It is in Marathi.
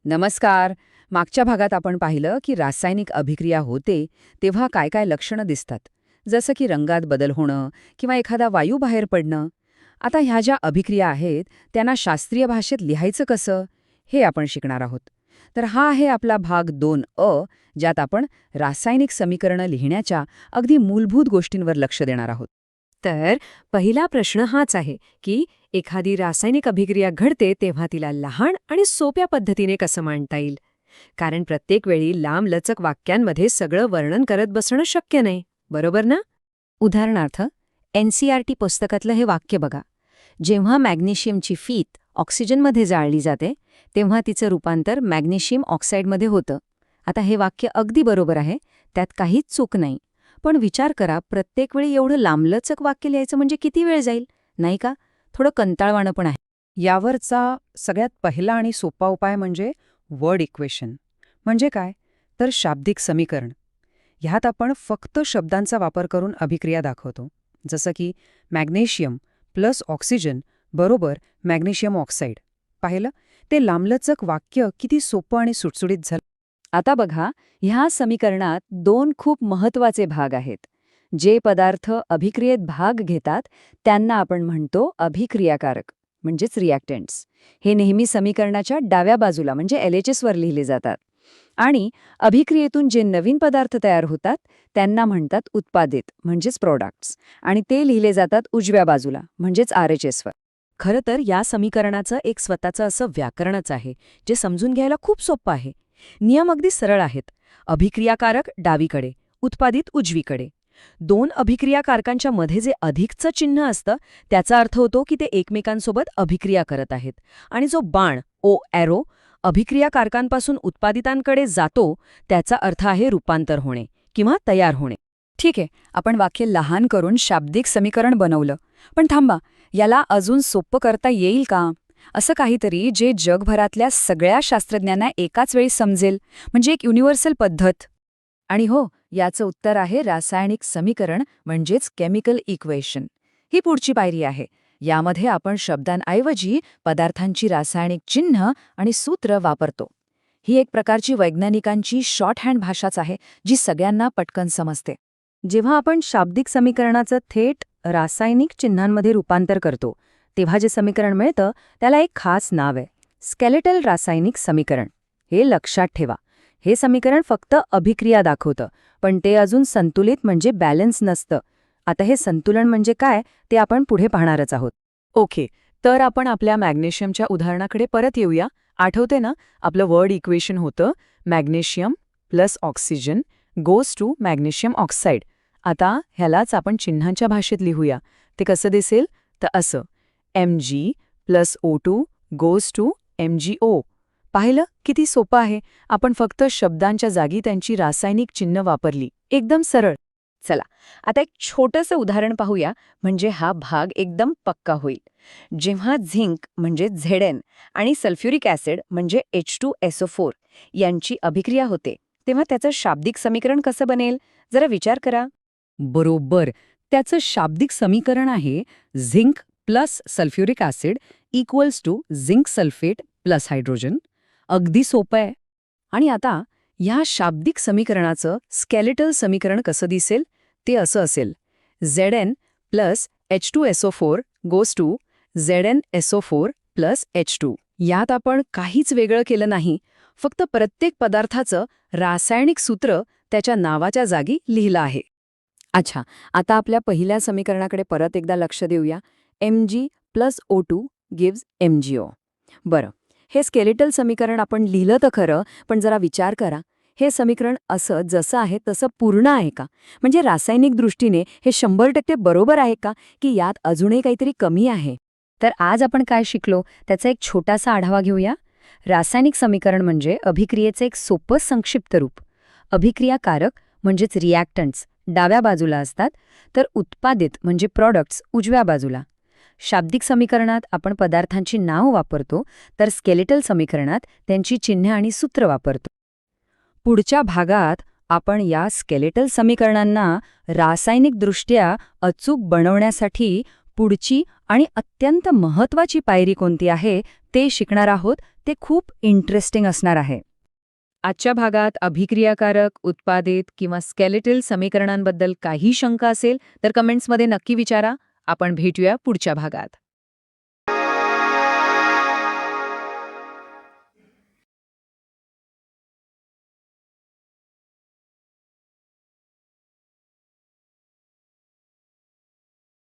नमस्कार. मागच्या भागात आपण पाहिलं की रासायनिक अभिक्रिया होते तेव्हा काय काय लक्षणं दिसतात, जसं की रंगात बदल होणं किंवा एखादा वायू बाहेर पडणं. आता ह्या ज्या अभिक्रिया आहेत त्यांना शास्त्रीय भाषेत लिहायचं कसं, हे आपण शिकणार आहोत. तर हा आहे आपला भाग 2 ज्यात आपण रासायनिक समीकरणं लिहिण्याच्या अगदी मूलभूत गोष्टींवर लक्ष देणार आहोत. तर पहिला प्रश्न हाच आहे की एखादी रासायनिक अभिक्रिया घडते तेव्हा तिला लहान आणि सोप्या पद्धतीने कसं मांडता येईल. कारण प्रत्येक वेळी लांबलचक वाक्यांमध्ये सगळं वर्णन करत बसणं शक्य नाही, बरोबर ना? उदाहरणार्थ NCERT पुस्तकातलं हे वाक्य बघा. जेव्हा मॅग्नेशियमची फीत ऑक्सिजनमध्ये जाळली जाते तेव्हा तिचं रूपांतर मॅग्नेशियम ऑक्साईडमध्ये होतं. आता हे वाक्य अगदी बरोबर आहे, त्यात काहीच चूक नाही. पण विचार करा, प्रत्येक वेळी एवढं लांबलचक वाक्य लिहायचं म्हणजे किती वेळ जाईल, नाही का? थोडं कंटाळवाणं पण आहे. यावरचा सगळ्यात पहिला आणि सोपा उपाय म्हणजे वर्ड इक्वेशन. म्हणजे काय? तर शाब्दिक समीकरण. ह्यात आपण फक्त शब्दांचा वापर करून अभिक्रिया दाखवतो. जसं की मॅग्नेशियम प्लस ऑक्सिजन बरोबर मॅग्नेशियम ऑक्साईड. पाहिलं? ते लांबलचक वाक्य किती सोपं आणि सुटसुटीत झालं. आता बघा, ह्या समीकरणात 2 खूप महत्वाचे भाग आहेत. जे पदार्थ अभिक्रियेत भाग घेतात त्यांना आपण म्हणतो अभिक्रियाकारक, म्हणजेच रिॲक्टंट्स. हे नेहमी समीकरणाच्या डाव्या बाजूला म्हणजे LHS वर लिहिले जातात. आणि अभिक्रियेतून जे नवीन पदार्थ तयार होतात त्यांना म्हणतात उत्पादित, म्हणजेच प्रोडक्ट्स. आणि ते लिहिले जातात उजव्या बाजूला म्हणजेच RHS वर. खरं तर या समीकरणाचं एक स्वतःचं असं व्याकरणच आहे, जे समजून घ्यायला खूप सोपं आहे. नियम अगदी सरळ आहेत. अभिक्रियाकारक डावीकडे, उत्पादित उजवीकडे. 2 अभिक्रियाकारकांच्या मध्ये जे अधिकचं चिन्ह असतं त्याचा अर्थ होतो की ते एकमेकांसोबत अभिक्रिया करत आहेत. आणि जो बाण ॲरो अभिक्रियाकारकांपासून उत्पादितांकडे जातो त्याचा अर्थ आहे रूपांतर होणे किंवा तयार होणे. ठीक आहे, आपण वाक्य लहान करून शाब्दिक समीकरण बनवलं. पण थांबा, याला अजून सोपं करता येईल का? असं काहीतरी जे जगभरातल्या सगळ्या शास्त्रज्ञांना एकाच वेळी समजेल, म्हणजे एक युनिव्हर्सल पद्धत. आणि हो, याचं उत्तर आहे रासायनिक समीकरण, म्हणजेच केमिकल इक्वेशन. ही पुढची पायरी आहे. यामध्ये आपण शब्दांऐवजी पदार्थांची रासायनिक चिन्ह आणि सूत्र वापरतो. ही एक प्रकारची वैज्ञानिकांची शॉर्टहँड भाषाच आहे, जी सगळ्यांना पटकन समजते. जेव्हा आपण शाब्दिक समीकरणाचं थेट रासायनिक चिन्हांमध्ये रूपांतर करतो तेव्हा जे समीकरण मिळतं त्याला एक खास नाव आहे, स्केलेटल रासायनिक समीकरण. हे लक्षात ठेवा. हे समीकरण फक्त अभिक्रिया दाखवतं, पण ते अजून संतुलित म्हणजे बॅलन्स नसतं. आता हे संतुलन म्हणजे काय ते आपण पुढे पाहणारच आहोत. ओके, तर आपण आपल्या मॅग्नेशियमच्या उदाहरणाकडे परत येऊया. आठवते ना, आपलं वर्ड इक्वेशन होतं magnesium plus oxygen goes to magnesium oxide. आता ह्यालाच आपण चिन्हांच्या भाषेत लिहूया. ते कसं दिसेल तर असं, Mg plus O2 goes to MgO. पाहिलं किती सोपं आहे. आपण फक्त शब्दांच्या जागी त्यांची रासायनिक चिन्ह वापरली. एकदम सरळ. चला, आता एक छोटंसं उदाहरण पाहूया, म्हणजे हा भाग एकदम पक्का होईल. जेव्हा झिंक म्हणजे Zn आणि सल्फ्युरिक ॲसिड म्हणजे H2SO4 यांची अभिक्रिया होते तेव्हा त्याचं शाब्दिक समीकरण कसं बनेल, जरा विचार करा. बरोबर. त्याचं शाब्दिक समीकरण आहे zinc plus sulphuric acid equals to zinc sulphate plus hydrogen. अगदी सोपं आहे. आणि आता ह्या शाब्दिक समीकरणाचं स्केलेटल समीकरण कसं दिसेल ते असं असेल, Zn plus H2SO4 goes to ZnSO4 plus H2. यात आपण काहीच वेगळं केलं नाही, फक्त प्रत्येक पदार्थाचं रासायनिक सूत्र त्याच्या नावाच्या जागी लिहिलं आहे. अच्छा, आता आपल्या पहिल्या समीकरणाकडे परत एकदा लक्ष देऊया. Mg plus O2 gives MgO. बरं, हे स्केलेटल समीकरण आपण लिहिलं तर खरं, पण जरा विचार करा, हे समीकरण असं जसं आहे तसं पूर्ण आहे का? म्हणजे रासायनिक दृष्टीने हे 100% बरोबर आहे का, की यात अजूनही काहीतरी कमी आहे? तर आज आपण काय शिकलो त्याचा एक छोटासा आढावा घेऊया. रासायनिक समीकरण म्हणजे अभिक्रियेचं एक सोपं संक्षिप्त रूप. अभिक्रियाकारक म्हणजेच रिॲक्टंट्स डाव्या बाजूला असतात, तर उत्पादित म्हणजे प्रॉडक्ट्स उजव्या बाजूला. शाब्दिक समीकरणात आपण पदार्थांची नाव वापरतो, तर स्केलेटल समीकरणात त्यांची चिन्हे आणि सूत्र वापरतो. पुढच्या भागात आपण या स्केलेटल समीकरणांना रासायनिकदृष्ट्या अचूक बनवण्यासाठी पुढची आणि अत्यंत महत्त्वाची पायरी कोणती आहे ते शिकणार आहोत. ते खूप इंटरेस्टिंग असणार आहे. आजच्या भागात अभिक्रियाकारक, उत्पादित किंवा स्केलेटल समीकरणांबद्दल काही शंका असेल तर कमेंट्समध्ये नक्की विचारा. आपण भेटूया पुढच्या भागात.